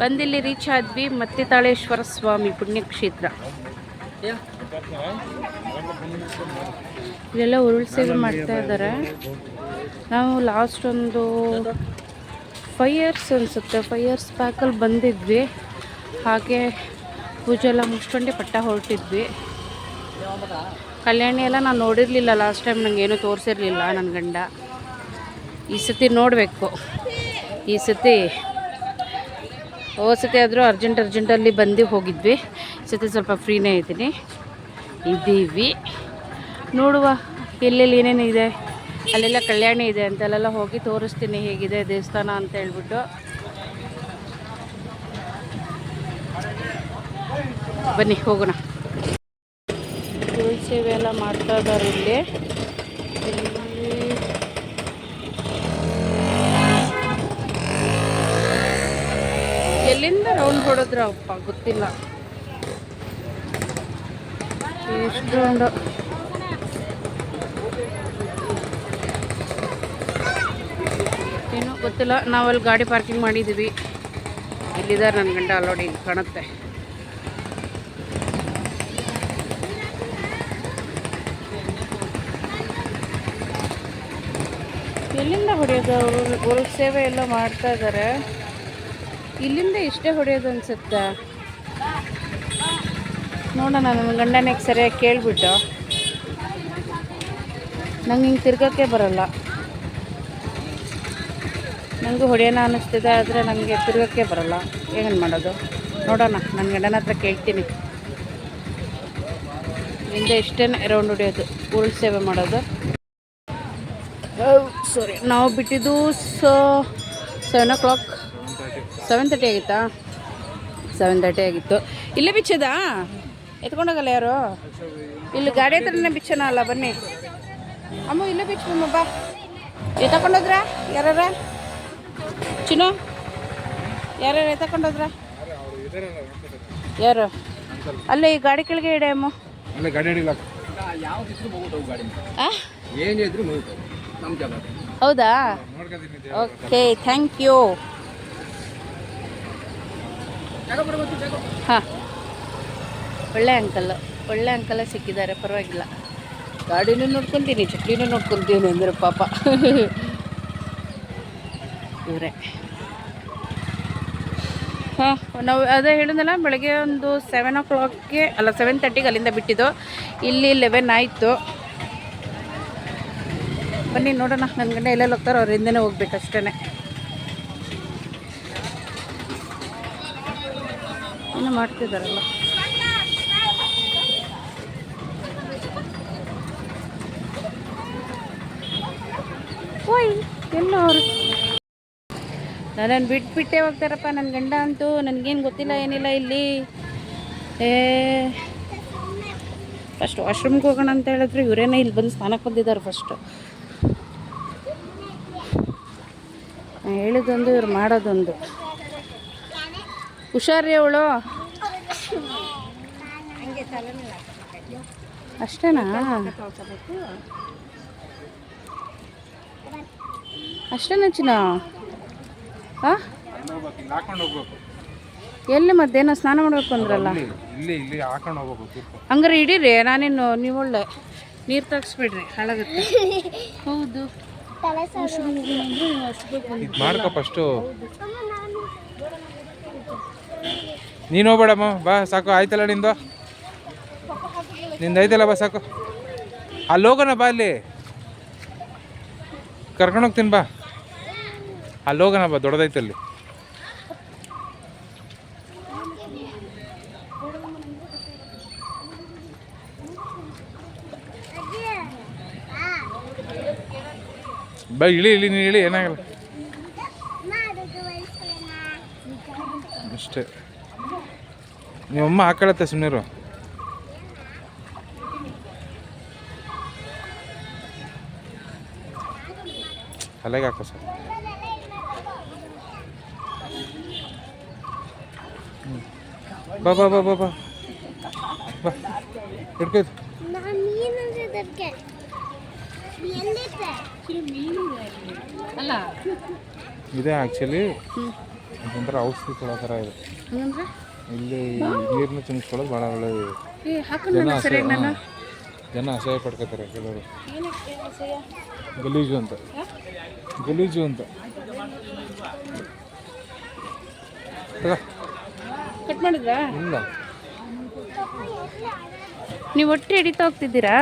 ಬಂದಿಲ್ಲಿ reach ಆದ್ವಿ. ಮತ್ತಿತಾಳೇಶ್ವರ ಸ್ವಾಮಿ ಪುಣ್ಯಕ್ಷೇತ್ರ. ಇಲ್ಲೆಲ್ಲ ಉರುಳು ಸೇವೆ ಮಾಡ್ತಾ ಇದ್ದಾರೆ. ನಾವು ಲಾಸ್ಟ್ ಒಂದು 5 ಇಯರ್ಸ್ ಅನಿಸುತ್ತೆ, 5 ಇಯರ್ಸ್ ಬ್ಯಾಕಲ್ಲಿ ಬಂದಿದ್ವಿ. ಹಾಗೆ ಪೂಜೆ ಎಲ್ಲ ಮುಗಿಸ್ಕೊಂಡು ಪಟ್ಟ ಹೊರಟಿದ್ವಿ. ಕಲ್ಯಾಣಿ ಎಲ್ಲ ನಾನು ನೋಡಿರಲಿಲ್ಲ ಲಾಸ್ಟ್ ಟೈಮ್, ನನಗೇನು ತೋರಿಸಿರಲಿಲ್ಲ ನನ್ನ ಗಂಡ. ಈ ಸತಿ ನೋಡಬೇಕು. ಈ ಸತಿ ಸತಿ ಆದರೂ ಅರ್ಜೆಂಟಲ್ಲಿ ಬಂದು ಹೋಗಿದ್ವಿ. ಈ ಸತಿ ಸ್ವಲ್ಪ ಫ್ರೀನೇ ಇದ್ದೀವಿ. ನೋಡುವ ಎಲ್ಲೆಲ್ಲಿ ಏನೇನು ಇದೆ, ಅಲ್ಲೆಲ್ಲ ಕಲ್ಯಾಣಿ ಇದೆ ಅಂತ ಅಲ್ಲೆಲ್ಲ ಹೋಗಿ ತೋರಿಸ್ತೀನಿ ಹೇಗಿದೆ ದೇವಸ್ಥಾನ ಅಂತ ಹೇಳ್ಬಿಟ್ಟು. ಬನ್ನಿ ಹೋಗೋಣ. ಉರುಳು ಸೇವೆ ಎಲ್ಲ ಮಾಡ್ತಾ ಇದ್ದಾರೆ ಇಲ್ಲಿ. ಎಲ್ಲಿಂದ ರೌಂಡ್ ಹೊಡೆದ್ರ ಅಪ್ಪ ಗೊತ್ತಿಲ್ಲ, ಎಷ್ಟು ರೌಂಡ್ ಏನೋ ಗೊತ್ತಿಲ್ಲ. ನಾವಲ್ಲಿ ಗಾಡಿ ಪಾರ್ಕಿಂಗ್ ಮಾಡಿದ್ದೀವಿ. ಇಲ್ಲಿದ್ದಾರೆ ನನ್ನ ಗಂಡ ಅಲ್ಲೋಡಿ ಕಾಣುತ್ತೆ. ಎಲ್ಲಿಂದ ಹೊಡೆಯೋದು? ಉರುಳು ಸೇವೆ ಎಲ್ಲ ಮಾಡ್ತಾ ಇದ್ದಾರೆ. ಇಲ್ಲಿಂದ ಇಷ್ಟೇ ಹೊಡೆಯೋದು ಅನ್ಸುತ್ತೆ. ನೋಡೋಣ, ನನ್ನ ಗಂಡನಿಗೆ ಸರಿಯಾಗಿ ಕೇಳಿಬಿಟ್ಟು. ನಂಗೆ ಹಿಂಗೆ ತಿರ್ಗೋಕ್ಕೆ ಬರಲ್ಲ. ನನಗೂ ಹೊಡೆಯೋಣ ಅನ್ನಿಸ್ತಿದೆ, ಆದರೆ ನನಗೆ ತಿರ್ಗೋಕ್ಕೆ ಬರಲ್ಲ. ಏನು ಮಾಡೋದು ನೋಡೋಣ, ನನ್ನ ಗಂಡನ ಹತ್ರ ಕೇಳ್ತೀನಿ. ಇಲ್ಲಿಂದ ಇಷ್ಟೇ ರೌಂಡ್ ಹೊಡೆಯೋದು, ಉರುಳು ಸೇವೆ ಮಾಡೋದು. ಸಾರಿ, ನಾವು ಬಿಟ್ಟಿದ್ದು 7 o'clock, 7:30 ಆಗಿತ್ತಾ? 7:30 ಆಗಿತ್ತು. ಇಲ್ಲೇ ಬಿಚ್ಚೋದಾ? ಎತ್ಕೊಂಡೋಗಲ್ಲ ಯಾರು? ಇಲ್ಲಿ ಗಾಡಿ ಹತ್ರನೇ ಬಿಚ್ಚೋಣ ಅಲ್ಲ. ಬನ್ನಿ ಅಮ್ಮ, ಇಲ್ಲೇ ಬಿಚ್ಚಮ್ಮ ಬಾ. ಎತ್ತಕೊಂಡೋದ್ರ ಯಾರ? ಚಿನ್ನು ಯಾರು ಎತ್ತಕೊಂಡೋದ್ರ? ಯಾರು? ಅಲ್ಲೇ ಈ ಗಾಡಿ ಕೆಳಗೆ ಇಡೆ ಅಮ್ಮ. ಹೌದಾ? Okay, thank you. ಹಾಂ, ಒಳ್ಳೆ ಅಂಕಲ್ ಸಿಕ್ಕಿದ್ದಾರೆ, ಪರವಾಗಿಲ್ಲ. ಗಾಡಿನೂ ನೋಡ್ಕೊತೀನಿ, ಚಟ್ಲಿನೂ ನೋಡ್ಕೊತೀನಿ ಅಂದರೆ ಪಾಪ ಇವರೇ. ಹಾಂ, ನಾವು ಅದೇ ಹೇಳಿದ್ನಲ್ಲ, ಬೆಳಗ್ಗೆ ಒಂದು 7 o'clockಗೆ ಅಲ್ಲ 7:30ಗೆ ಅಲ್ಲಿಂದ ಬಿಟ್ಟಿದ್ದು. ಇಲ್ಲಿ 11 ಆಯಿತು. ಬನ್ನಿ ನೋಡೋಣ. ನನ್ನ ಗಂಡ ಎಲ್ಲೆಲ್ಲಿ ಹೋಗ್ತಾರೋ ಅವ್ರ ಹಿಂದೆನೇ ಹೋಗ್ಬೇಕು ಅಷ್ಟೇ. ಇನ್ನೂ ಮಾಡ್ತಿದ್ದಾರಲ್ಲ. ಓಯ್ ಎಲ್ಲ ಅವರು ನನ್ನನ್ನು ಬಿಟ್ಟೇ ಹೋಗ್ತಾರಪ್ಪ. ನನ್ನ ಗಂಡ ಅಂತೂ ನನಗೇನು ಗೊತ್ತಿಲ್ಲ, ಏನಿಲ್ಲ. ಇಲ್ಲಿ ಫಸ್ಟ್ ವಾಶ್ರೂಮ್ಗೆ ಹೋಗೋಣ ಅಂತ ಹೇಳಿದ್ರೆ ಇವರೇನೇ ಇಲ್ಲಿ ಬಂದು ಸ್ನಾನಕ್ಕೆ ಬಂದಿದ್ದಾರೆ ಫಸ್ಟು. ಹೇಳಿದೊಂದು ಇವ್ರು ಮಾಡೋದೊಂದು. ಹುಷಾರಿ ಅವಳು. ಅಷ್ಟೇನಾ? ಅಷ್ಟೇನಾ ಚಿನ್ನ? ಹಾಂ, ಎಲ್ಲಿ ಮತ್ತೇನೋ ಸ್ನಾನ ಮಾಡಬೇಕು ಅಂದ್ರಲ್ಲ. ಹಂಗಾರೆ ಇಡೀರಿ, ನಾನೇನು ನೀವು ಒಳ್ಳೆ ನೀರು ತೆಗಿಸ್ಬಿಡ್ರಿ, ಹಾಳಾಗುತ್ತೆ. ಹೌದು, ಫಸ್ಟು ನೀನು ಹೋಗ್ಬೇಡಮ್ಮ, ಬಾ ಸಾಕು, ಆಯ್ತಲ್ಲ ನಿಂದು ಐತಲ್ಲ, ಬಾ ಸಾಕು. ಅಲ್ಲಿ ಹೋಗೋಣ, ಬಾ, ಅಲ್ಲಿ ಕರ್ಕೊಂಡೋಗ್ತೀನಿ, ಬಾ ಅಲ್ಲಿ ಹೋಗೋಣ, ಬಾ, ದೊಡ್ಡದೈತಲ್ಲಿ. ಬಾ, ಇಳಿ ನೀನು ಇಳಿ, ಏನಾಗಲ್ಲ ಅಷ್ಟೇ. ನಿಮ್ಮಮ್ಮ ಹಾಕೊಳ್ಳತ್ತೆ, ಸುಮ್ಮನಿರು. ಅಲ್ಲಿಗೆ ಹಾಕೋ ಸರ್. ಬಾ ಬಾ ಬಾ ಬಾ ಬಾ ಬಾ, ಹಿಡ್ಕೊ. ಇದೆ ಆ್ಯಕ್ಚುಲಿ ಅದೊಂಥರ ಔಷಧಿ ಕೊಡೋ ಥರ ಇದೆ. ಹಂಗಂದ್ರೆ ಇಲ್ಲಿ ನೀರನ್ನ ಚಿಮ್ಮಿಸ್ಕೊಳ್ಳೋದು ಭಾಳ ಒಳ್ಳೆಯದು. ಹಾಕೊಂಡು ಸರಿಯಾಗಿ ನಾನು ಜನ ಅಸಹ್ಯ ಪಡ್ಕೋತಾರೆ ಕೆಲವರು. ಏನಕ್ಕೆ ಅಸಹ್ಯ? ಗಲೀಜು ಅಂತ ಗಲೀಜು ಅಂತ. ಕಟ್ ಮಾಡಿದ್ರಾ? ಇಲ್ಲ, ನೀವು ಒಟ್ಟು ಹಿಡಿತಾ ಹೋಗ್ತಿದ್ದೀರಾ?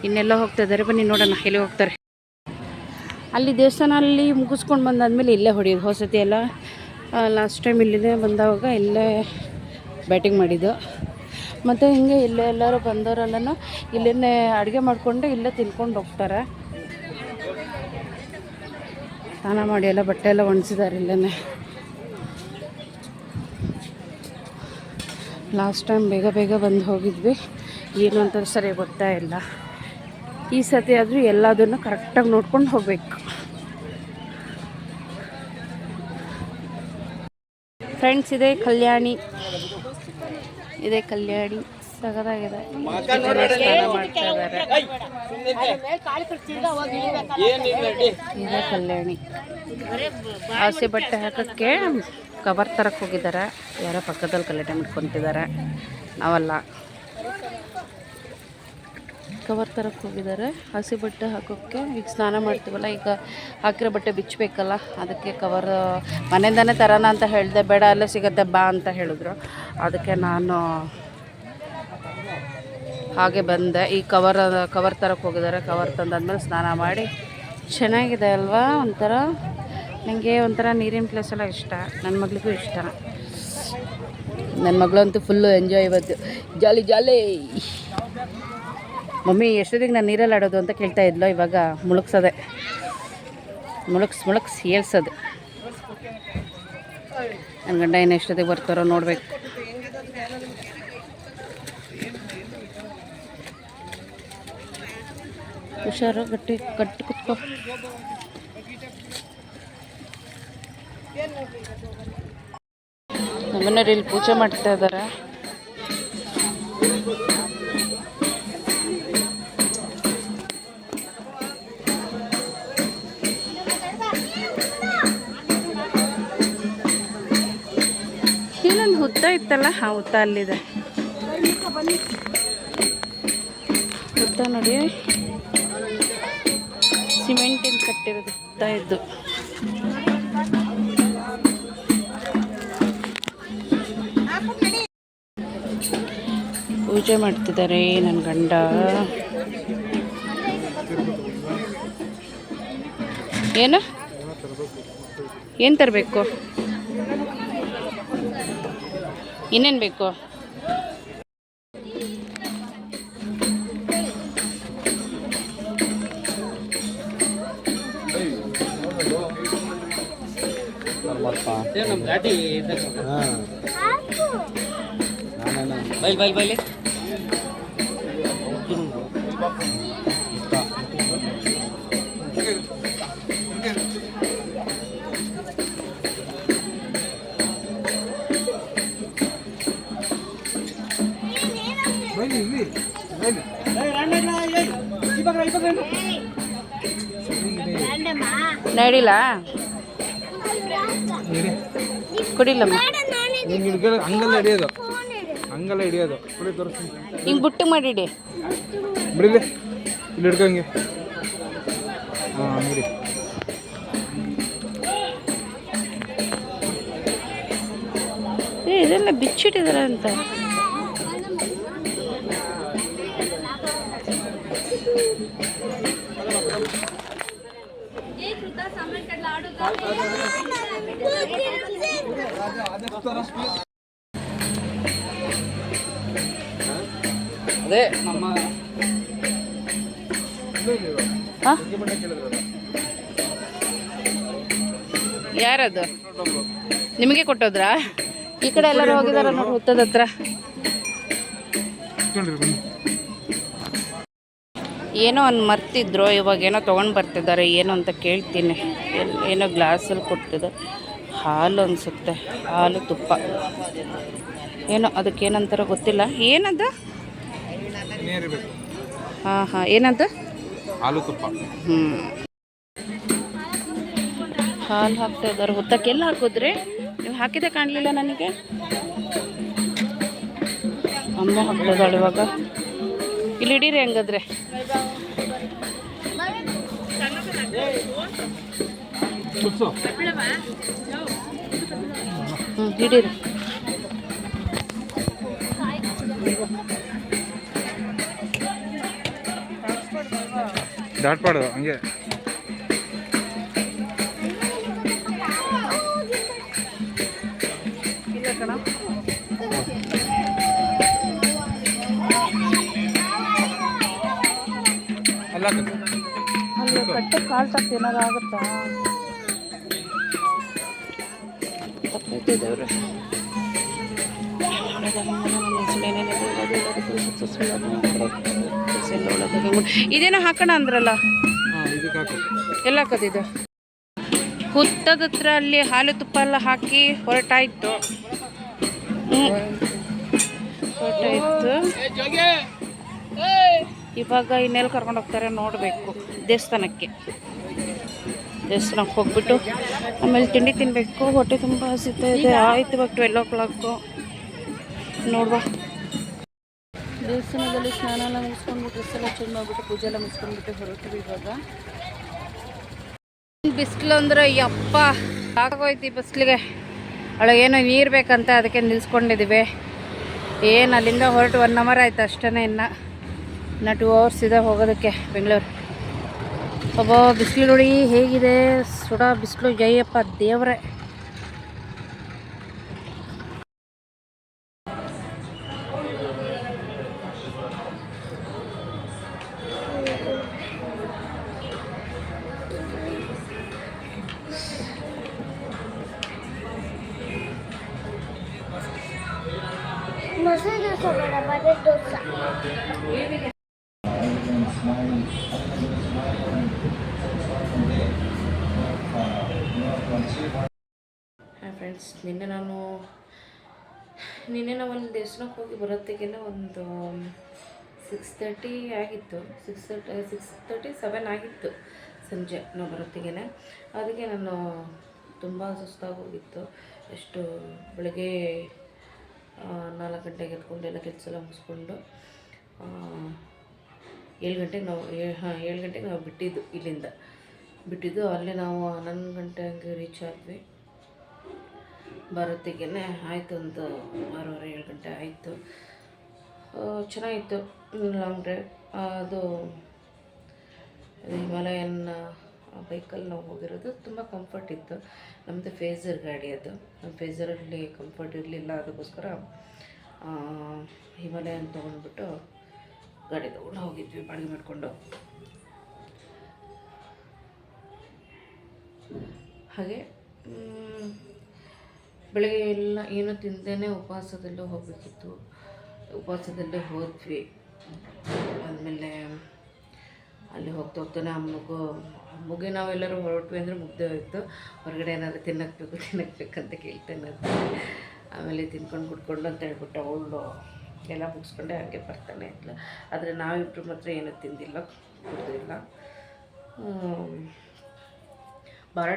ಇನ್ನೆಲ್ಲ ಹೋಗ್ತಾ ಇದ್ದಾರೆ, ಬನ್ನಿ ನೋಡೋಣ ಎಲ್ಲಿ ಹೋಗ್ತಾರೆ. ಅಲ್ಲಿ ದೇವಸ್ಥಾನ ಅಲ್ಲಿ ಮುಗಿಸ್ಕೊಂಡು ಬಂದಾದ್ಮೇಲೆ ಇಲ್ಲೇ ಹೊಡೆಯೋದು. ಹೊಸತಿ ಎಲ್ಲ ಲಾಸ್ಟ್ ಟೈಮ್ ಇಲ್ಲಿದೆ ಬಂದಾಗ ಇಲ್ಲೇ ಬ್ಯಾಟಿಂಗ್ ಮಾಡಿದ್ದು. ಮತ್ತು ಹಿಂಗೆ ಇಲ್ಲೇ ಎಲ್ಲರೂ ಬಂದವರೆಲ್ಲನೂ ಇಲ್ಲೇ ಅಡುಗೆ ಮಾಡಿಕೊಂಡು ಇಲ್ಲೇ ತಿನ್ಕೊಂಡು ಹೋಗ್ತಾರೆ. ಸ್ನಾನ ಮಾಡಿ ಎಲ್ಲ ಬಟ್ಟೆ ಎಲ್ಲ ಒಣಸಿದ್ದಾರೆ ಇಲ್ಲೇ. ಲಾಸ್ಟ್ ಟೈಮ್ ಬೇಗ ಬೇಗ ಬಂದು ಹೋಗಿದ್ವಿ, ಏನು ಅಂತ ಸರಿ ಗೊತ್ತಾ ಇಲ್ಲ. ಈ ಸತಿ ಆದರೂ ಎಲ್ಲದನ್ನು ಕರೆಕ್ಟಾಗಿ ನೋಡ್ಕೊಂಡು ಹೋಗಬೇಕು. ಫ್ರೆಂಡ್ಸ್, ಇದೆ ಕಲ್ಯಾಣಿ, ಇದೆ ಕಲ್ಯಾಣಿ, ಸಗದಾಗಿದೆ. ಸ್ನಾನ ಮಾಡ್ತಾ ಇದ್ದಾರೆ. ಇದೆ ಕಲ್ಯಾಣಿ. ಆಸೆ ಬಟ್ಟೆ ಹಾಕೋಕ್ಕೆ ಕವರ್ ತರಕ್ಕೆ ಹೋಗಿದ್ದಾರೆ. ಯಾರೋ ಪಕ್ಕದಲ್ಲಿ ಕಲೆಕ್ಟ್ ಮಾಡ್ಕೊತಿದ್ದಾರೆ, ನಾವಲ್ಲ. ಕವರ್ ತರಕ್ಕೆ ಹೋಗಿದ್ದಾರೆ ಹಸಿ ಬಟ್ಟೆ ಹಾಕೋಕ್ಕೆ. ಈಗ ಸ್ನಾನ ಮಾಡ್ತೀವಲ್ಲ, ಈಗ ಹಾಕಿರೋ ಬಟ್ಟೆ ಬಿಚ್ಚಬೇಕಲ್ಲ, ಅದಕ್ಕೆ ಕವರ್ ಮನೆಯಿಂದನೇ ತರೋಣ ಅಂತ ಹೇಳಿದೆ. ಬೇಡ, ಅಲ್ಲೇ ಸಿಗುತ್ತೆ ಬಾ ಅಂತ ಹೇಳಿದ್ರು. ಅದಕ್ಕೆ ನಾನು ಹಾಗೆ ಬಂದೆ. ಈ ಕವರ್ ತರಕ್ಕೆ ಹೋಗಿದ್ದಾರೆ. ಕವರ್ ತಂದಾದ್ಮೇಲೆ ಸ್ನಾನ ಮಾಡಿ. ಚೆನ್ನಾಗಿದೆ ಅಲ್ವಾ? ಒಂಥರ ನನಗೆ ಒಂಥರ ನೀರಿನ ಪ್ಲೇಸ್ ಎಲ್ಲ ಇಷ್ಟ. ನನ್ನ ಮಗಳಿಗೂ ಇಷ್ಟ. ನನ್ನ ಮಗಳಂತೂ ಫುಲ್ಲು ಎಂಜಾಯ್ ಇವತ್ತು. ಜಾಲಿ ಜಾಲಿ. ಮಮ್ಮಿ ಎಷ್ಟೊತ್ತಿಗೆ ನಾನು ನೀರಲ್ಲಿ ಆಡೋದು ಅಂತ ಕೇಳ್ತಾ ಇದ್ಲು. ಇವಾಗ ಮುಳುಗ್ಸೋದೆ, ಮುಳುಗ್ಸ್ ಹೇಳ್ಸೋದು. ನನ್ನ ಗಂಡ ಏನು ಎಷ್ಟೊತ್ತಿಗೆ ಬರ್ತಾರೋ ನೋಡಬೇಕು. ಹುಷಾರು, ಗಟ್ಟಿ ಕುತ್ಕೋ. ನಮ್ಮನೆಯವ್ರು ಇಲ್ಲಿ ಪೂಜೆ ಮಾಡ್ತಾ ಇದ್ದಾರೆ. ಇಲ್ಲೊಂದು ಹುತ್ತ ಇತ್ತಲ್ಲ, ಹಾಂ ಹುತ್ತ ಅಲ್ಲಿದೆ. ಹುತ್ತ ನೋಡಿ, ಸಿಮೆಂಟಿನ ಕಟ್ಟಿರೋದು ಹುತ್ತ ಇದ್ದು. ಪೂಜೆ ಮಾಡ್ತಿದ್ದಾರೆ ನನ್ನ ಗಂಡ. ಏನು ತರಬೇಕು? ಇನ್ನೇನು ಬೇಕು? ಬೈಲ್ ನಡಿಲ್ಲ ಕುಡಿಲಮ್ಮ. ಹಂಗಲ್ಲ ಹಿಡಿಯೋದು, ಹಂಗಲ್ಲ ಹಿಡಿಯೋದು. ಕುಡಿ ತೋರಿಸ್ತೀನಿ. ಹಿಂಗೆ ಬುಟ್ಟು ಮಾಡಿಡಿ. ಬಿಡಿದೆ, ಇಲ್ಲಿ ಹಿಡ್ಕೊಂಗೆ. ಹಾಂ, ನೋಡಿ. ಇದೆಲ್ಲ ಬಿಚ್ಚಿಟ್ಟಿದ್ದಾರೆ ಅಂತ. ಅದೇ ನಮ್ಮ ಯಾರದು? ನಿಮಗೆ ಕೊಟ್ಟೋದ್ರಾ? ಈ ಕಡೆ ಎಲ್ಲರೂ ಹೋಗಿದಾರ ನೋಡಿ ಹುತ್ತದ ಹತ್ರ. ಏನೋ ಒಂದು ಮರ್ತಿದ್ರು, ಇವಾಗ ಏನೋ ತೊಗೊಂಡು ಬರ್ತಿದ್ದಾರೆ. ಏನು ಅಂತ ಕೇಳ್ತೀನಿ. ಏನೋ ಗ್ಲಾಸಲ್ಲಿ ಕೊಡ್ತಿದ್ದಾರೆ. ಹಾಲು ಅನಿಸುತ್ತೆ, ಹಾಲು ತುಪ್ಪ ಏನೋ, ಅದಕ್ಕೇನಂತಾರೋ ಗೊತ್ತಿಲ್ಲ. ಏನದು? ಹಾಂ ಹಾಂ, ಏನದು? ಹಾಲು ತುಪ್ಪ. ಹಾಲು ಹಾಕ್ತಾ ಇದ್ದಾರೆ. ಹುತ್ತಕ್ಕೆಲ್ಲ ಹಾಕಿದ್ರಿ ನೀವು? ಹಾಕಿದೆ ಕಾಣಲಿಲ್ಲ ನನಗೆ. ಅಮ್ಮ ಹಾಕ್ತಾ ಇದ್ದಾಳೆ ಇವಾಗ. ಇಲ್ಲಿ ಹಿಡೀರಿ ಹೆಂಗಾದ್ರೆ. ಹಿಡೀರಿ. ದಾಟ್ಬಾರ್ದು ಹಂಗೆ. ಇಲ್ಲ ಕಣ, ಅಲ್ಲ ಅಲ್ಲಿ ಕಟ್ಟೆ ಕಾಲು ತಪ್ಪು ಏನಾರು ಆಗುತ್ತಾ? ತಪ್ಪೈತಿದ್ದವ್ರೆ. ಇದೇನೋ ಹಾಕೋಣ ಅಂದ್ರಲ್ಲ, ಎಲ್ಲ ಹಾಕೋದಿದೆ. ಹುತ್ತದ ಹತ್ರ ಅಲ್ಲಿ ಹಾಲು ತುಪ್ಪ ಎಲ್ಲ ಹಾಕಿ ಹೊರಟಾಯ್ತು. ಹೊರಟಾಯ್ತು. ಇವಾಗ ಇನ್ನೆಲ್ಲಿ ಕರ್ಕೊಂಡು ಹೋಗ್ತಾರೆ ನೋಡಬೇಕು. ದೇವಸ್ಥಾನಕ್ಕೆ ಹೋಗ್ಬಿಟ್ಟು ಆಮೇಲೆ ತಿಂಡಿ ತಿನ್ನಬೇಕು. ಹೊಟ್ಟೆ ತುಂಬ ಹಸಿತಾ ಇದೆ. ಆಯ್ತು, ಇವಾಗ 12 o'clock ನೋಡುವ. ದೇವಸ್ಥಾನದಲ್ಲಿ ಸ್ನಾನ ಎಲ್ಲ ಮುಗಿಸ್ಕೊಂಡ್ಬಿಟ್ಟು ಡ್ರೆಸ್ ಎಲ್ಲ ಚೇಂಜ್ ಮಾಡಿಬಿಟ್ಟು ಪೂಜೆ ಎಲ್ಲ ಮುಗಿಸ್ಕೊಂಡ್ಬಿಟ್ಟು ಹೊರಟಿವಿ ಇವಾಗ. ಬಿಸಿಲು ಅಂದರೆ ಯಪ್ಪ ಸಾಕಾಗೋಯ್ತು ಈ ಬಿಸಿಲಿಗೆ. ಒಳಗೇನೋ ನೀರು ಬೇಕಂತ ಅದಕ್ಕೆ ನಿಲ್ಸ್ಕೊಂಡಿದ್ದೀವಿ. ಏನು ಅಲ್ಲಿಂದ ಹೊರಟು 1 hour ಆಯ್ತು ಅಷ್ಟೇ. ಇನ್ನು 2 hours ಇದೆ ಹೋಗೋದಕ್ಕೆ ಬೆಂಗಳೂರು. ಒಬ್ಬ ಬಿಸಿಲು ನೋಡಿ ಹೇಗಿದೆ, ಸುಡ ಬಿಸಿಲು. ಜಯಪ್ಪ ದೇವ್ರೆ. ಮಸಾಲೆ ದೋಸೆ ಬೇಡ, ಬರೀ ದೋಸೆ. ಹಾಯ್ ಫ್ರೆಂಡ್ಸ್, ನಿನ್ನೆ ನಾವು ಒಂದು ದೇವಸ್ಥಾನಕ್ಕೆ ಹೋಗಿ ಬರೋತ್ತಿಗೆಲ್ಲ ಒಂದು 6:30 ಆಗಿತ್ತು. 6:30 7 ಆಗಿತ್ತು ಸಂಜೆ ನಾವು ಬರೋತ್ತಿಗೆ. ಅದಕ್ಕೆ ನಾನು ತುಂಬ ಸುಸ್ತಾಗಿ ಹೋಗಿತ್ತು. ಎಷ್ಟು ಬೆಳಗ್ಗೆ 4 ಗಂಟೆಗೆ ಎತ್ಕೊಂಡು ಎಲ್ಲ ಕೆಲಸ ಎಲ್ಲ ಮುಗಿಸ್ಕೊಂಡು 7 ಗಂಟೆಗೆ ನಾವು ಬಿಟ್ಟಿದ್ದು. ಅಲ್ಲೇ ನಾವು 11 ಗಂಟೆ ಹಂಗೆ ರೀಚ್ ಆದ್ವಿ. ಬರೋತ್ತಿಗೆ ಆಯಿತು, ಒಂದು 6:30 7 ಗಂಟೆ ಆಯಿತು. ಚೆನ್ನಾಗಿತ್ತು ಲಾಂಗ್ ಡ್ರೈವ್. ಅದು ಹಿಮಾಲಯನ್ ಬೈಕಲ್ಲಿ ನಾವು ಹೋಗಿರೋದು. ತುಂಬ ಕಂಫರ್ಟ್ ಇತ್ತು. ನಮ್ಮದು ಫೇಸರ್ ಗಾಡಿ ಅದು. ನಮ್ಮ ಫೇಸರಲ್ಲಿ ಕಂಫರ್ಟ್ ಇರಲಿಲ್ಲ. ಅದಕ್ಕೋಸ್ಕರ ಹಿಮಾಲಯನ್ ತೊಗೊಂಡ್ಬಿಟ್ಟು ಗಾಡಿ ತೊಗೊಂಡು ಹೋಗಿದ್ವಿ ಬಾಡಿಗೆ ಮಾಡಿಕೊಂಡು. ಹಾಗೆ ಬೆಳಗ್ಗೆ ಎಲ್ಲ ಏನೂ ತಿಂದೇ ಉಪವಾಸದಲ್ಲೂ ಹೋಗಬೇಕಿತ್ತು. ಉಪವಾಸದಲ್ಲೇ ಹೋದ್ವಿ. ಆದಮೇಲೆ ಅಲ್ಲಿ ಹೋಗ್ತಾನೆ ಅಮ್ಮಗೆ ನಾವೆಲ್ಲರೂ ಹೊರಟ್ವಿ ಅಂದರೆ ಮುಗ್ದೇ ಹೋಯಿತು. ಹೊರಗಡೆ ಏನಾದರೂ ತಿನ್ನಕ್ಬೇಕಂತ ಕೇಳ್ತೇನೆ. ಆಮೇಲೆ ತಿನ್ಕೊಂಡು ಕುಡ್ಕೊಂಡು ಅಂತ ಹೇಳ್ಬಿಟ್ಟು ಅವಳು ಎಲ್ಲ ಮುಗಿಸ್ಕೊಂಡೆ ಹಾಗೆ ಬರ್ತಾನೆ ಇದ್ಲು. ಆದರೆ ನಾವಿಬ್ಬರು ಮಾತ್ರ ಏನೂ ತಿಂದಿಲ್ಲ, ಕುಡಿದಿಲ್ಲ. ಬರೋ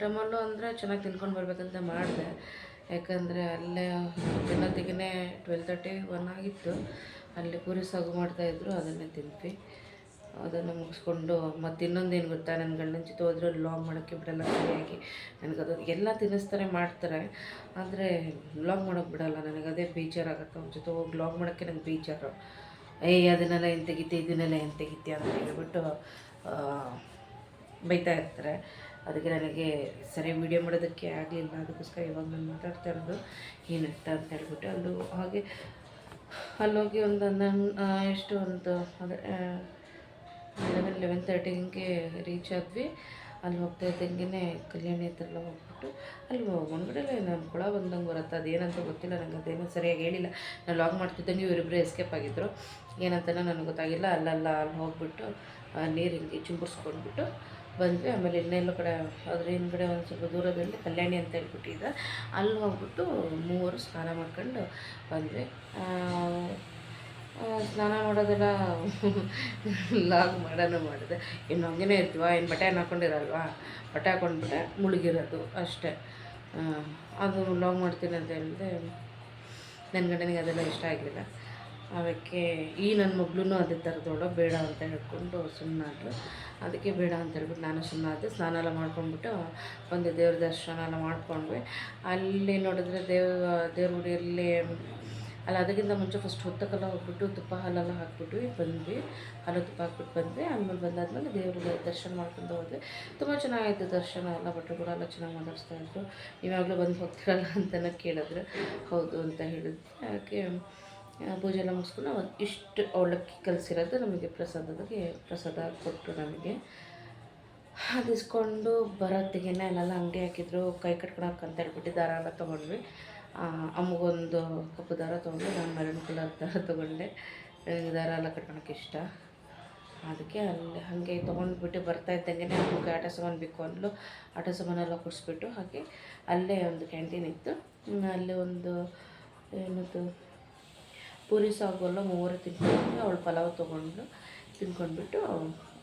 ಟೈಮಲ್ಲೂ ಅಂದರೆ ಚೆನ್ನಾಗಿ ತಿನ್ಕೊಂಡು ಬರ್ಬೇಕಂತ ಮಾಡಿದೆ. ಯಾಕಂದರೆ ಅಲ್ಲೇ ತಿನ್ನೋತ್ತಿಗೆ 12:30 1 ಆಗಿತ್ತು. ಅಲ್ಲಿ ಪೂರಿ ಸಾಗು ಮಾಡ್ತಾಯಿದ್ರು, ಅದನ್ನೇ ತಿಂದ್ವಿ. ಅದನ್ನು ಮುಗಿಸ್ಕೊಂಡು ಮತ್ತು ಇನ್ನೊಂದೇನು ಗೊತ್ತಾ, ನನ್ನ ಗಂಡನ ಜೊತೆ ಹೋದ್ರೆ ವ್ಲಾಗ್ ಮಾಡೋಕ್ಕೆ ಬಿಡಲ್ಲ ಸರಿಯಾಗಿ. ನನಗದು ಎಲ್ಲ ತಿನ್ನಿಸ್ತಾರೆ ಮಾಡ್ತಾರೆ, ಆದರೆ ವ್ಲಾಗ್ ಮಾಡೋಕ್ಕೆ ಬಿಡಲ್ಲ. ನನಗದೇ ಬೇಜಾರಾಗುತ್ತೆ. ಅವ್ರ ಜೊತೆ ಹೋಗಿ ವ್ಲಾಗ್ ಮಾಡೋಕ್ಕೆ ನನಗೆ ಬೇಜಾರು. ಅದನ್ನೆಲ್ಲ ಏನು ತೆಗಿತೆ, ಇದನ್ನೆಲ್ಲ ಏನು ತೆಗಿತೆ ಅಂತ ಹೇಳ್ಬಿಟ್ಟು ಬೈತಾ ಇರ್ತಾರೆ. ಅದಕ್ಕೆ ನನಗೆ ಸರಿ ವೀಡಿಯೋ ಮಾಡೋದಕ್ಕೆ ಆಗಲಿಲ್ಲ. ಅದಕ್ಕೋಸ್ಕರ ಇವಾಗ ನಾನು ಮಾತಾಡ್ತಾ ಇರೋದು ಏನಿರ್ತ ಅಂತ ಹೇಳ್ಬಿಟ್ಟು ಅಲ್ಲೋಗಿ ಒಂದು ಅದೇ 11:30 ಹಿಂಗೆ ರೀಚ್ ಆದ್ವಿ. ಅಲ್ಲಿ ಹೋಗ್ತಾ ಇದ್ದಂಗೆ ಕಲ್ಯಾಣಿ ಹತ್ರ ಎಲ್ಲ ಹೋಗ್ಬಿಟ್ಟು ಅಲ್ಲಿ ಒಳಗಡೆ ನಮ್ಮ ಕೊಳ ಬಂದಂಗೆ ಬರುತ್ತೆ. ಅದೇನಂತ ಗೊತ್ತಿಲ್ಲ ನನಗೆ, ಅದೇನೋ ಸರಿಯಾಗಿ ಹೇಳಿಲ್ಲ. ನಾನು ಲಾಗ್ ಮಾಡ್ತಿದ್ದಂಗೆ ಇವರಿಬ್ಬರು ಎಸ್ಕೇಪ್ ಆಗಿದ್ದರು. ಏನಂತ ನನಗೆ ಗೊತ್ತಾಗಿಲ್ಲ. ಅಲ್ಲಿ ಹೋಗ್ಬಿಟ್ಟು ನೀರು ಹಿಂಗೆ ಚಿಂಬರ್ಸ್ಕೊಂಡ್ಬಿಟ್ಟು ಬಂದ್ವಿ. ಆಮೇಲೆ ಇನ್ನೆಲ್ಲೋ ಕಡೆ ಅದ್ರ ಹಿಂದ್ಗಡೆ ಒಂದು ಸ್ವಲ್ಪ ದೂರದಲ್ಲಿ ಕಲ್ಯಾಣಿ ಅಂತ ಹೇಳ್ಬಿಟ್ಟಿದ್ದೆ. ಅಲ್ಲಿ ಹೋಗ್ಬಿಟ್ಟು 3 ಸ್ನಾನ ಮಾಡ್ಕೊಂಡು ಬಂದ್ವಿ. ಸ್ನಾನ ಮಾಡೋದೆಲ್ಲ ಲಾಗ್ ಮಾಡಿದೆ. ಇನ್ನು ಹಂಗೇ ಇರ್ತೀವ, ಏನು ಬಟ್ಟೆ ಹಾಕ್ಕೊಂಡಿರಲ್ವಾ, ಬಟ್ಟೆ ಹಾಕ್ಕೊಂಡ್ಬಿಟ್ಟೆ ಮುಳುಗಿರೋದು ಅಷ್ಟೇ. ಅದು ಲಾಗ್ ಮಾಡ್ತೀನಿ ಅಂತ ಹೇಳಿದೆ. ನನ್ನ ಗಂಡನಿಗೆ ಅದೆಲ್ಲ ಇಷ್ಟ ಆಗಲಿಲ್ಲ. ಅದಕ್ಕೆ ಈ ನನ್ನ ಮಗಳೂ ಅದೇ ಥರದವಳು, ಬೇಡ ಅಂತ ಹೇಳ್ಕೊಂಡು ಸುಮ್ಮನಾದ್ರು. ಅದಕ್ಕೆ ಬೇಡ ಅಂತ ಹೇಳ್ಬಿಟ್ಟು ನಾನು ಸುಮ್ಮನಾದೆ. ಸ್ನಾನ ಎಲ್ಲ ಮಾಡ್ಕೊಂಡ್ಬಿಟ್ಟು ಒಂದು ದೇವ್ರ ದರ್ಶನ ಎಲ್ಲ ಮಾಡ್ಕೊಂಡ್ವಿ. ಅಲ್ಲಿ ನೋಡಿದ್ರೆ ದೇವ್ರ ಗುಡಿಯಲ್ಲಿ ಅಲ್ಲ, ಅದಕ್ಕಿಂತ ಮುಂಚೆ ಫಸ್ಟ್ ಹೊತ್ತಕ್ಕೆಲ್ಲ ಹೋಗ್ಬಿಟ್ಟು ತುಪ್ಪ ಹಾಲೆಲ್ಲ ಹಾಕ್ಬಿಟ್ವಿ ಬಂದ್ವಿ. ಹಾಲು ತುಪ್ಪ ಹಾಕ್ಬಿಟ್ಟು ಬಂದ್ವಿ. ಆಮೇಲೆ ಬಂದಾದ್ಮೇಲೆ ದೇವ್ರ ದರ್ಶನ ಮಾಡ್ಕೊಂಡು ಹೋದ್ವಿ. ತುಂಬ ಚೆನ್ನಾಗಿತ್ತು ದರ್ಶನ ಎಲ್ಲ. ಭಟ್ರು ಕೂಡ ಎಲ್ಲ ಚೆನ್ನಾಗಿ ಮಾತಾಡ್ಸ್ತಾಯಿದ್ರು. ನೀವಾಗಲೂ ಬಂದು ಹೋಗ್ತಿರಲ್ಲ ಅಂತಲೇ ಕೇಳಿದ್ರು. ಹೌದು ಅಂತ ಹೇಳಿದ್ವಿ. ಯಾಕೆ ಪೂಜೆ ಎಲ್ಲ ಮುಗಿಸ್ಕೊಂಡು ಇಷ್ಟು ಅವಲಕ್ಕಿ ಕಲಿಸಿರೋದು ನಮಗೆ ಪ್ರಸಾದ ಕೊಟ್ಟು ನಮಗೆ ಅದು ಇಸ್ಕೊಂಡು ಬರೋತ್ತಿಗೆ ಅಲ್ಲೆಲ್ಲ ಅಂಗಡಿ ಹಾಕಿದ್ರು. ಕೈ ಕಟ್ಕೊಳಕ್ಕೆ ಅಂತ ಹೇಳ್ಬಿಟ್ಟು ದಾರ ಎಲ್ಲ ತೊಗೊಂಡ್ವಿ. ಅಮ್ಮಗೊಂದು ಕಪ್ಪು ದಾರ ತೊಗೊಂಡು, ನಾನು ಮೆರೂನ್ ಕಲರ್ ದಾರ ತೊಗೊಂಡೆ. ನನಗೆ ದಾರ ಎಲ್ಲ ಕಟ್ಕೊಳಕ್ಕೆ ಇಷ್ಟ. ಅದಕ್ಕೆ ಅಲ್ಲಿ ಹಾಗೆ ತೊಗೊಂಡ್ಬಿಟ್ಟು ಬರ್ತಾಯಿದ್ದಂಗೆ ಅಮ್ಮಗೆ ಆಟ ಸಾಮಾನು ಬೇಕು ಅಂದ್ಲು. ಆಟ ಸಾಮಾನೆಲ್ಲ ಕೊಡಿಸ್ಬಿಟ್ಟು ಹಾಗೆ ಅಲ್ಲೇ ಒಂದು ಕ್ಯಾಂಟೀನ್ ಇತ್ತು. ಅಲ್ಲಿ ಒಂದು ಏನದು ಪೂರಿ ಸಾಗು ಎಲ್ಲ 3 ತಿನ್ಕೊಂಡ್ವಿ. ಅವಳು ಪಲಾವ್ ತೊಗೊಂಡು ತಿನ್ಕೊಂಡ್ಬಿಟ್ಟು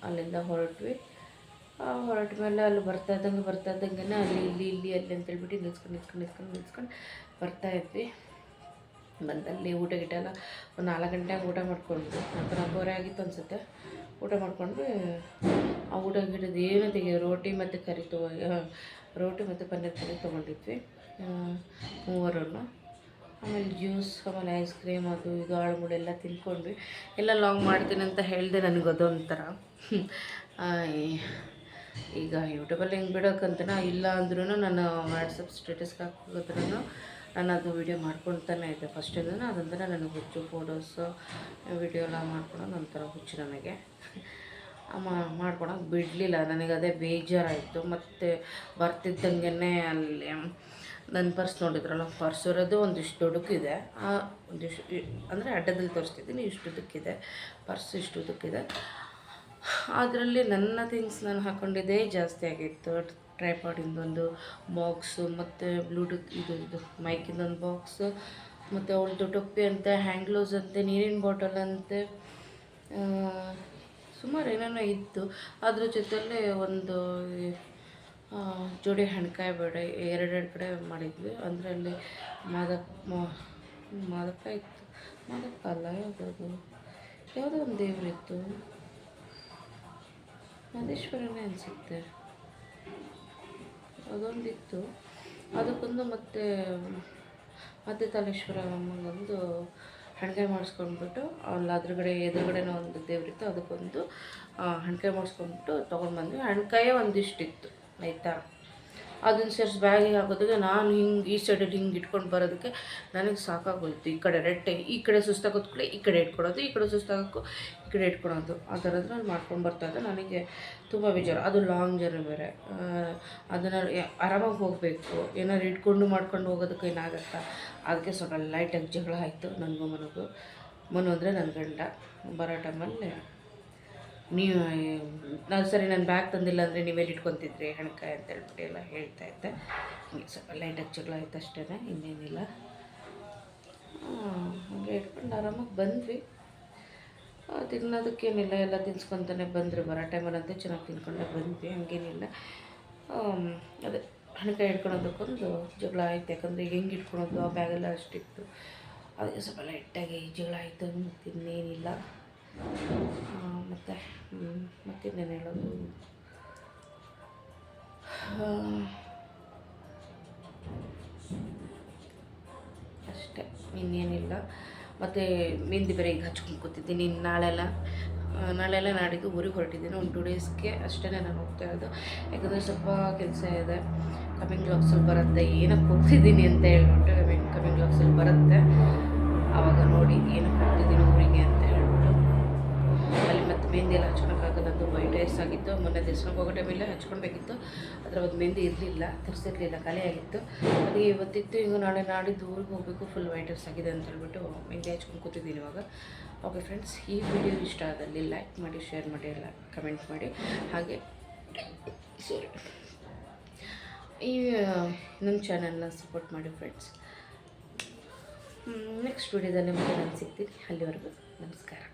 ಅಲ್ಲಿಂದ ಹೊರಟ್ವಿ. ಹೊರಟ ಮೇಲೆ ಅಲ್ಲಿ ಬರ್ತಾ ಇದ್ದಂಗೆ ಅಲ್ಲಿ ಅಂತೇಳ್ಬಿಟ್ಟು ನಿಲ್ಸ್ಕೊಂಡು ಬರ್ತಾಯಿದ್ವಿ. ಬಂದಲ್ಲಿ ಊಟ ಗಿಟ ಎಲ್ಲ ಒಂದು 4 ಗಂಟೆಗೆ ಊಟ ಮಾಡ್ಕೊಂಡ್ವಿ. 4:30 ಆಗಿತ್ತು ಅನಿಸುತ್ತೆ. ಊಟ ಮಾಡ್ಕೊಂಡ್ವಿ. ಆ ಊಟ ಗಿಡದ ಏನೂ ರೋಟಿ ಮತ್ತು ಪನ್ನೀರ್ ಕರಿ ತೊಗೊಂಡಿದ್ವಿ 3. ಆಮೇಲೆ ಜ್ಯೂಸ್, ಆಮೇಲೆ ಐಸ್ ಕ್ರೀಮ್, ಅದು ಇದು ಆಳುಮೂಳು ಎಲ್ಲ ತಿನ್ಕೊಂಡ್ವಿ. ಎಲ್ಲ ಲಾಂಗ್ ಮಾಡ್ತೀನಿ ಅಂತ ಹೇಳಿದೆ. ನನಗದೊಂಥರ ಈಗ ಯೂಟ್ಯೂಬಲ್ಲಿ ಹೆಂಗೆ ಬಿಡೋಕ್ಕಂತನ ಇಲ್ಲ ಅಂದ್ರೂ ನಾನು ವಾಟ್ಸಪ್ ಸ್ಟೇಟಸ್ಗೆ ಹಾಕೋದ್ರೂ ನಾನು ಅದು ವೀಡಿಯೋ ಮಾಡ್ಕೊತಾನೆ ಇದ್ದೆ. ಫಸ್ಟಿಂದ ಅದಂದರೆ ನನಗೆ ಹುಚ್ಚು. ಫೋಟೋಸು ವೀಡಿಯೋ ಎಲ್ಲ ಮಾಡ್ಕೊಳೋದು ಒಂಥರ ಹುಚ್ಚು ನನಗೆ. ಮಾಡ್ಕೊಳಕ್ಕೆ ಬಿಡಲಿಲ್ಲ. ನನಗೆ ಅದೇ ಬೇಜಾರಾಯಿತು. ಮತ್ತು ಬರ್ತಿದ್ದಂಗೆ ಅಲ್ಲಿ ನನ್ನ ಪರ್ಸ್ ನೋಡಿದ್ರಲ್ಲ, ಪರ್ಸ್ ಇರೋದು ಒಂದಿಷ್ಟು ದೊಡ್ಡಕ್ಕಿದೆ. ಒಂದಿಷ್ಟು ಅಂದರೆ ಅಡ್ಡದಲ್ಲಿ ತೋರಿಸ್ತಿದ್ದೀನಿ, ಇಷ್ಟುದಕ್ಕಿದೆ ಪರ್ಸ್, ಇಷ್ಟುದಕ್ಕಿದೆ. ಅದರಲ್ಲಿ ನನ್ನ ಥಿಂಗ್ಸ್ ನಾನು ಹಾಕ್ಕೊಂಡಿದ್ದೇ ಜಾಸ್ತಿ ಆಗಿತ್ತು. ಟ್ರೈಪಾಡಿಂದೊಂದು ಬಾಕ್ಸು, ಮತ್ತು ಬ್ಲೂಟೂತ್ ಇದು ಮೈಕಿಂದೊಂದು ಬಾಕ್ಸು, ಮತ್ತು ಅವಳದು ಟೊಪ್ಪಿ ಅಂತೆ, ಹ್ಯಾಂಡ್ ಗ್ಲೌಸ್ ಅಂತೆ, ನೀರಿನ ಬಾಟಲ್ ಅಂತೆ, ಸುಮಾರು ಏನೇನೋ ಇತ್ತು. ಅದ್ರ ಜೊತೆಯಲ್ಲೇ ಒಂದು ಜೋಡಿ ಹಣ್ಕಾಯಿ ಬೇಡ 2 ಕಡೆ ಮಾಡಿದ್ವಿ. ಅಂದರೆ ಅಲ್ಲಿ ಮಾದಪ್ಪ ಇತ್ತು. ಮಾದಪ್ಪ ಅಲ್ಲ, ಯಾವುದೋ ಒಂದು ದೇವರಿತ್ತು, ಮಹದೇಶ್ವರನೇ ಅನಿಸುತ್ತೆ. ಅದೊಂದಿತ್ತು. ಅದಕ್ಕೊಂದು ಮತ್ತೆ ತಾಲೇಶ್ವರ ಅಮ್ಮಗೊಂದು ಹಣ್ಕಾಯಿ ಮಾಡಿಸ್ಕೊಂಡ್ಬಿಟ್ಟು ಅಲ್ಲಿ ಎದುರುಗಡೆನೋ ಒಂದು ದೇವರಿತ್ತು. ಅದಕ್ಕೊಂದು ಹಣ್ಕಾಯಿ ಮಾಡಿಸ್ಕೊಂಡ್ಬಿಟ್ಟು ತೊಗೊಂಡು ಬಂದ್ವಿ. ಹಣ್ಕಾಯೇ ಒಂದಿಷ್ಟಿತ್ತು ಆಯಿತಾ. ಅದನ್ನು ಸೇರಿಸಿ ಬ್ಯಾಗಿಗೆ ಹಾಕೋದಕ್ಕೆ ನಾನು ಈ ಸೈಡಲ್ಲಿ ಇಟ್ಕೊಂಡು ಬರೋದಕ್ಕೆ ನನಗೆ ಸಾಕಾಗೋಯ್ತು. ಈ ಕಡೆ ಈ ಕಡೆ ಸುಸ್ತಾಗೋದ್ಕೂಳೆ ಈ ಕಡೆ ಇಟ್ಕೊಳೋದು, ಈ ಕಡೆ ಸುಸ್ತಾಗೋಕ್ಕೂ ಈ ಕಡೆ ಇಟ್ಕೊಳೋದು. ಆ ಥರದ್ರಲ್ಲಿ ಮಾಡ್ಕೊಂಡು ಬರ್ತಾಯಿದ್ದೆ. ನನಗೆ ತುಂಬ ಬೇಜಾರು. ಅದು ಲಾಂಗ್ ಜರ್ನಿ ಬೇರೆ. ಅದನ್ನು ಆರಾಮಾಗಿ ಹೋಗಬೇಕು. ಏನಾದ್ರು ಇಟ್ಕೊಂಡು ಮಾಡ್ಕೊಂಡು ಹೋಗೋದಕ್ಕೆ ಏನಾಗತ್ತಾ. ಅದಕ್ಕೆ ಸ್ವಲ್ಪ ಲೈಟಾಗಿ ಜಗಳ ಆಯಿತು ನನಗೂ ಮನು ಅಂದರೆ ನನ್ನ ಗಂಡ. ಬರೋ ಟೈಮಲ್ಲಿ ನಾನು ಸರಿ ನಾನು ಬ್ಯಾಗ್ ತಂದಿಲ್ಲ ಅಂದರೆ ನೀವೆಲ್ಲಿ ಇಟ್ಕೊತಿದ್ರಿ ಹಣ್ಕಾಯಿ ಅಂತ ಹೇಳ್ಬಿಟ್ಟು ಎಲ್ಲ ಹೇಳ್ತಾಯಿದ್ದೆ. ಸ್ವಲ್ಪ ಲೈಟಾಗಿ ಜಗಳ ಆಯ್ತು ಅಷ್ಟೇ, ಇನ್ನೇನಿಲ್ಲ. ಹಾಗೆ ಇಟ್ಕೊಂಡು ಆರಾಮಾಗಿ ಬಂದ್ವಿ. ತಿನ್ನೋದಕ್ಕೇನಿಲ್ಲ, ಎಲ್ಲ ತಿನ್ಸ್ಕೊತಾನೆ ಬಂದರೆ ಬರೋ ಟೈಮಲ್ಲಂತೂ ಚೆನ್ನಾಗಿ ತಿನ್ಕೊಂಡೆ ಬಂದ್ವಿ. ಹಂಗೇನಿಲ್ಲ. ಅದೇ ಹಣ್ಕಾಯಿ ಇಟ್ಕೊಳೋದಕ್ಕೊಂದು ಜಗಳ ಆಯ್ತು. ಯಾಕಂದರೆ ಈಗ ಹೆಂಗೆ ಇಟ್ಕೊಳೋದು, ಆ ಬ್ಯಾಗೆಲ್ಲ ಅಷ್ಟಿತ್ತು. ಅದಕ್ಕೆ ಸ್ವಲ್ಪ ಲೈಟಾಗಿ ಜಗಳ ಆಯಿತು. ಇನ್ನೇನಿಲ್ಲ. ಮತ್ತಿನ್ನೇನು ಹೇಳೋದು, ಅಷ್ಟೇ, ಇನ್ನೇನಿಲ್ಲ. ಮತ್ತು ಮೆಹಂದಿ ಬೇರೆ ಈಗ ಹಚ್ಕೊಂಡು ಕೂತಿದ್ದೀನಿ. ನಾಳೆಲ್ಲ ನಾಡಿದ್ದು ಊರಿಗೆ ಹೊರಟಿದ್ದೀನಿ. ಒಂದು 2 ಡೇಸ್ಗೆ ಅಷ್ಟೇ ನಾನು ಹೋಗ್ತಾ ಇರೋದು. ಯಾಕಂದರೆ ಸ್ವಲ್ಪ ಕೆಲಸ ಇದೆ. ಕಮಿಂಗ್ ಬ್ಲಾಗ್ಸಲ್ಲಿ ಬರುತ್ತೆ. ಏನಕ್ಕೆ ಹೋಗ್ತಿದ್ದೀನಿ ಅಂತ ಹೇಳ್ಬಿಟ್ಟು ಕಮಿಂಗ್ ಬ್ಲಾಗ್ಸಲ್ಲಿ ಬರುತ್ತೆ. ಆವಾಗ ನೋಡಿ ಏನಕ್ಕೆ ಹೋಗ್ತಿದ್ದೀನಿ ಊರಿಗೆ ಅಂತ ಹೇಳ್ಬಿಟ್ಟು. ಅಲ್ಲಿ ಮತ್ತು ಮೆಹಂದಿ ಎಲ್ಲ ಹಚ್ಕೊಳಕ್ಕಾಗಲ್ಲ. ಅದು ವೈಟ್ ರೈಸ್ ಆಗಿತ್ತು. ಮೊನ್ನೆ ದೇವಸ್ಥಾನಕ್ಕೆ ಹೋಗೋ ಟೈಮೆಲ್ಲ ಹಚ್ಕೊಳ್ಬೇಕಿತ್ತು. ಅದರ ಒಂದು ಮೆಹಂದಿ ಇರಲಿಲ್ಲ, ತರಿಸಿರಲಿಲ್ಲ, ಖಾಲಿಯಾಗಿತ್ತು. ಅದಕ್ಕೆ ಇವತ್ತಿತ್ತು. ಈಗ ನಾಡಿದ್ದು ಊರಿಗೆ ಹೋಗಬೇಕು. ಫುಲ್ ವೈಟ್ ರೈಸ್ ಆಗಿದೆ ಅಂತ ಹೇಳ್ಬಿಟ್ಟು ಮೆಹಂದಿ ಹಚ್ಕೊಂಡು ಕೂತಿದ್ದೀನಿ ಇವಾಗ. ಓಕೆ ಫ್ರೆಂಡ್ಸ್, ಈ ವಿಡಿಯೋ ಇಷ್ಟ ಆದಲ್ಲಿ ಲೈಕ್ ಮಾಡಿ, ಶೇರ್ ಮಾಡಿ, ಎಲ್ಲ ಕಮೆಂಟ್ ಮಾಡಿ. ಹಾಗೆ ಈ ನಮ್ಮ ಚಾನಲ್ನ ಸಪೋರ್ಟ್ ಮಾಡಿ ಫ್ರೆಂಡ್ಸ್. ನೆಕ್ಸ್ಟ್ ವಿಡಿಯೋದಲ್ಲಿ ಮತ್ತೆ ನಾನು ಸಿಗ್ತೀನಿ. ಅಲ್ಲಿವರೆಗೂ ನಮಸ್ಕಾರ.